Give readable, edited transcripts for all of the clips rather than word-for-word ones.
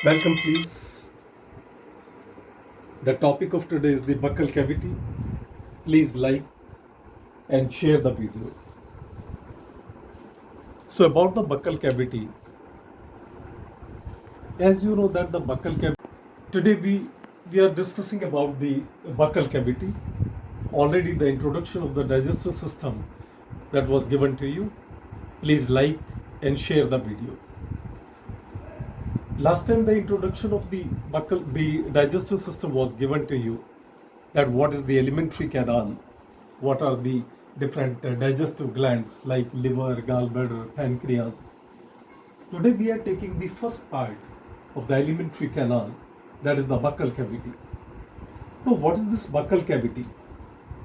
Welcome, please. The topic of today is the buccal cavity. Please like and share the video. So, about the buccal cavity, as you know that the buccal cavity, today we are discussing about the buccal cavity. Already the introduction of the digestive system that was given to you. Please like and share the video. Last time the introduction of the digestive system was given to you, that what is the alimentary canal, what are the different digestive glands like liver, gallbladder, pancreas. Today we are taking the first part of the alimentary canal, that is the buccal cavity. Now what is this buccal cavity?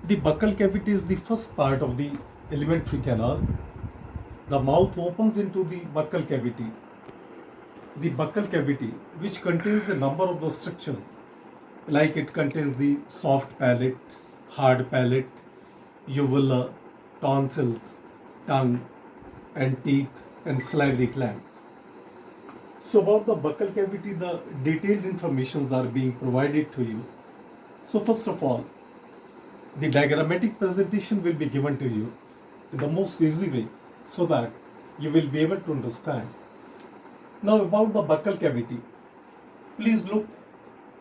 The buccal cavity is the first part of the alimentary canal. The mouth opens into the buccal cavity. The buccal cavity, which contains the number of the structures, like it contains the soft palate, hard palate, uvula, tonsils, tongue, and teeth and salivary glands. So about the buccal cavity, the detailed informations are being provided to you. So first of all, the diagrammatic presentation will be given to you in the most easy way so that you will be able to understand. Now about the buccal cavity, please look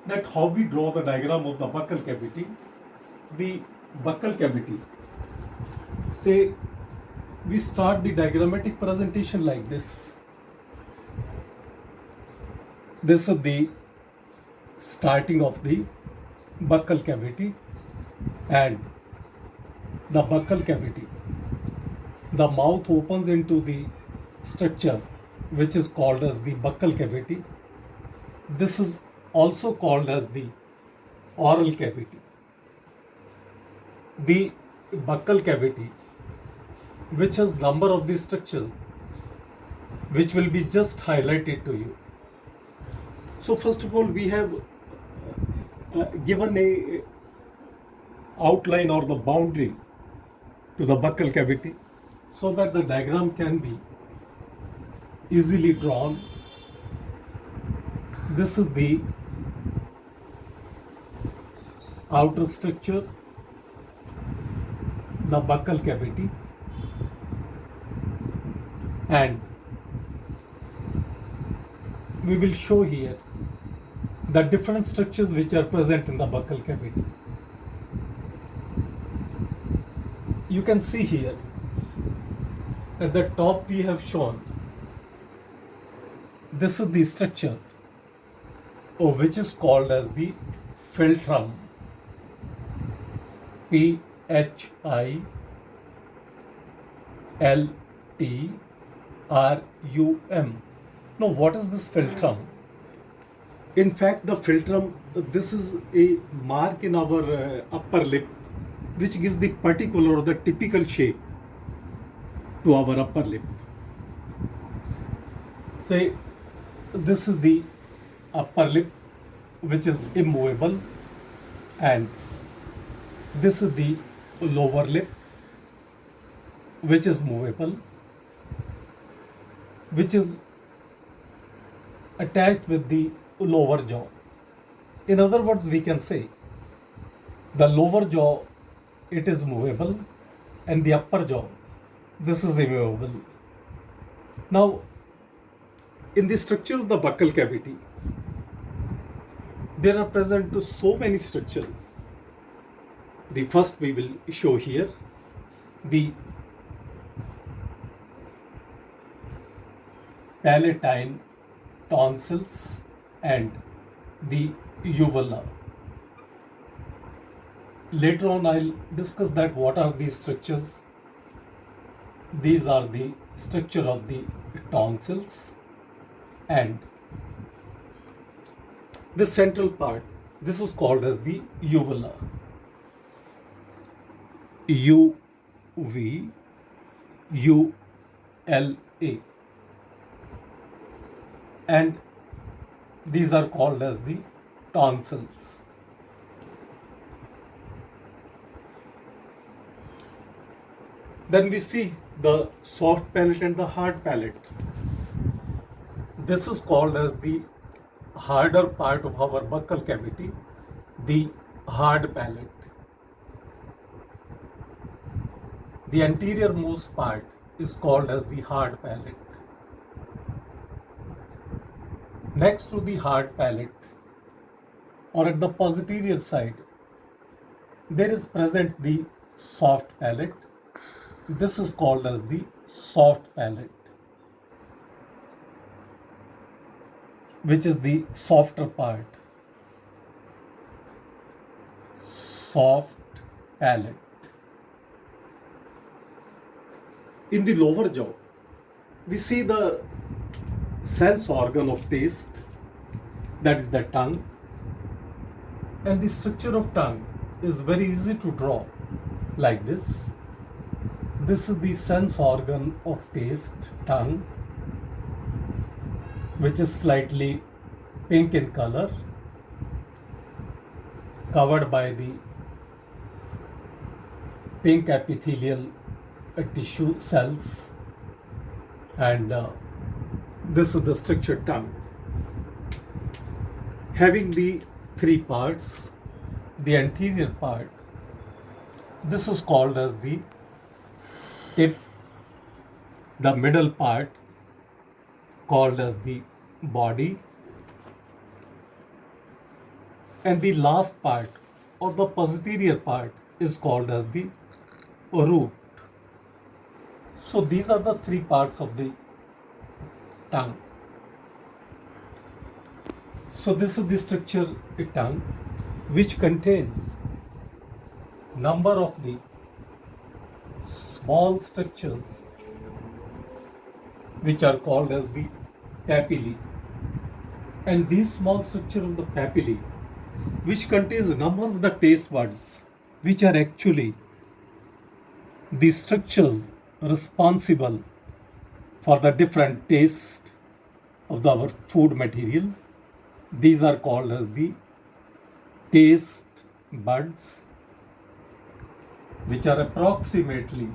that how we draw the diagram of the buccal cavity. The buccal cavity, say we start the diagrammatic presentation like this. This is the starting of the buccal cavity, and the buccal cavity, the mouth opens into the structure which is called as the buccal cavity. This is also called as the oral cavity. The buccal cavity, which has number of the structures, which will be just highlighted to you. So first of all, we have given a outline or the boundary to the buccal cavity so that the diagram can be easily drawn. This is the outer structure, the buccal cavity, and we will show here the different structures which are present in the buccal cavity. You can see here at the top we have shown this is the structure which is called as the philtrum. Philtrum. Now what is this philtrum? In fact, the philtrum, this is a mark in our upper lip which gives the particular or the typical shape to our upper lip. Say this is the upper lip which is immovable, and this is the lower lip which is movable, which is attached with the lower jaw. In other words, we can say the lower jaw, it is movable, and the upper jaw, this is immovable. Now in the structure of the buccal cavity, there are present so many structures. The first we will show here, the palatine tonsils and the uvula. Later on I'll discuss that what are these structures. These are the structure of the tonsils, and the central part, this is called as the uvula. UVULA, and these are called as the tonsils. Then we see the soft palate and the hard palate. This is called as the harder part of our buccal cavity, the hard palate. The anterior-most part is called as the hard palate. Next to the hard palate, or at the posterior side, there is present the soft palate. This is called as the soft palate, which is the softer part. Soft palate. In the lower jaw, we see the sense organ of taste, that is the tongue. And the structure of tongue is very easy to draw like this. This is the sense organ of taste, tongue, which is slightly pink in color, covered by the pink epithelial tissue cells, and this is the structured tongue. Having the three parts, the anterior part, this is called as the tip, the middle part called as the body, and the last part or the posterior part is called as the root. So these are the three parts of the tongue. So this is the structure of tongue, which contains number of the small structures which are called as the papillae. And these small structure of the papillae, which contains a number of the taste buds, which are actually the structures responsible for the different taste of our food material. These are called as the taste buds, which are approximately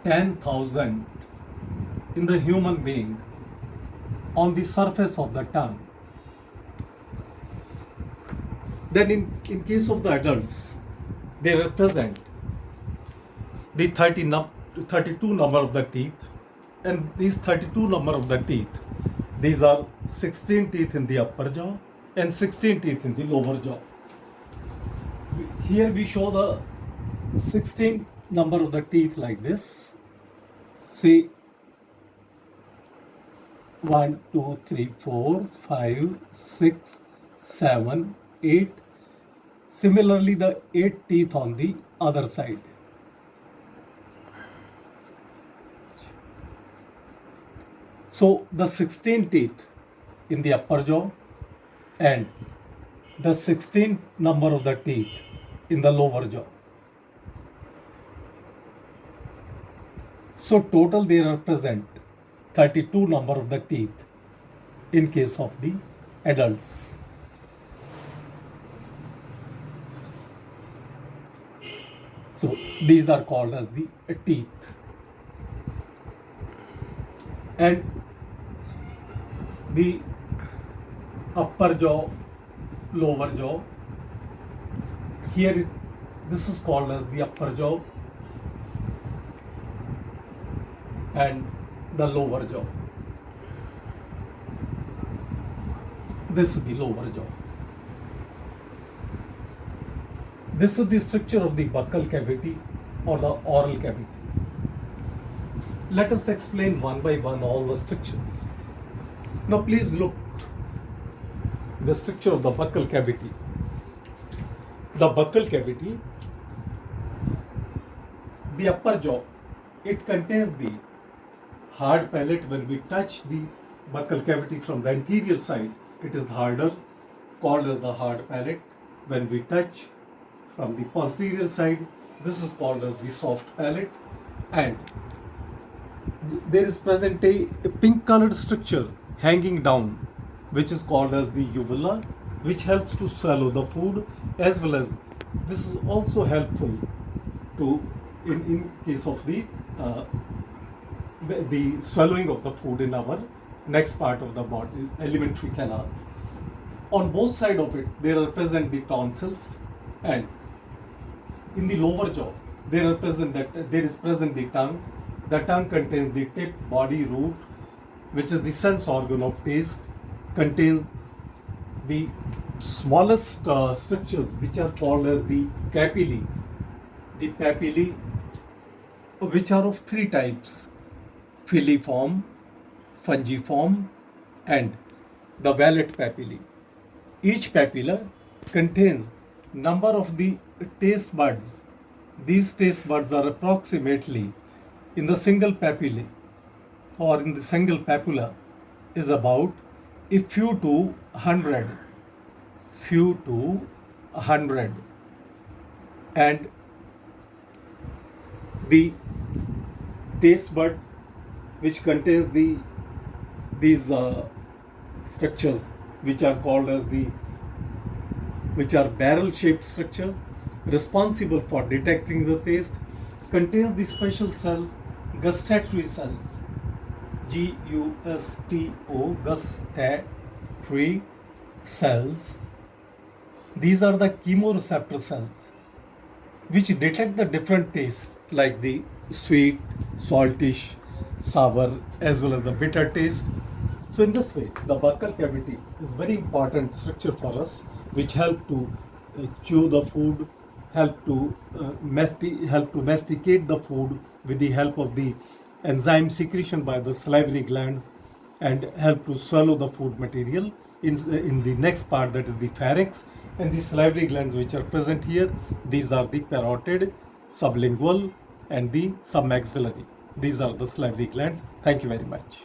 10,000 in the human being on the surface of the tongue. Then in case of the adults, they represent the 32 number of the teeth, and these 32 number of the teeth, these are 16 teeth in the upper jaw and 16 teeth in the lower jaw. Here we show the 16 number of the teeth like this. See, 1, 2, 3, 4, 5, 6, 7, 8. Similarly, the 8 teeth on the other side. So the 16 teeth in the upper jaw and the 16 number of the teeth in the lower jaw. So total they represent 32 number of the teeth in case of the adults. So these are called as the teeth. And the upper jaw, lower jaw, here this is called as the upper jaw and the lower jaw. This is the lower jaw. This is the structure of the buccal cavity or the oral cavity. Let us explain one by one all the structures. Now please look the structure of the buccal cavity. The buccal cavity, the upper jaw, it contains the hard palate. When we touch the buccal cavity from the anterior side, it is harder, called as the hard palate. When we touch from the posterior side, this is called as the soft palate. And there is present a pink colored structure hanging down, which is called as the uvula, which helps to swallow the food, as well as this is also helpful to in case of the swallowing of the food in our next part of the body, alimentary canal. On both sides of it, there are present the tonsils, and in the lower jaw, there is present the tongue. The tongue contains the tip, body, root, which is the sense organ of taste, contains the smallest structures, which are called as the papillae. The papillae, which are of three types: filiform, fungiform, and the vallet papillae. Each papilla contains number of the taste buds. These taste buds are approximately in the single papillae or in the single papilla is about a few to 100, and the taste bud which contains these structures, which are called as which are barrel shaped structures responsible for detecting the taste, contains the special cells, gustatory cells, GUSTO, gustatory cells. These are the chemoreceptor cells which detect the different tastes like the sweet, saltish, sour, as well as the bitter taste. So in this way, the buccal cavity is very important structure for us, which help to chew the food, help to masticate the food with the help of the enzyme secretion by the salivary glands, and help to swallow the food material. In the next part, that is the pharynx, and the salivary glands which are present here, these are the parotid, sublingual, and the submaxillary. These are the salivary glands. Thank you very much.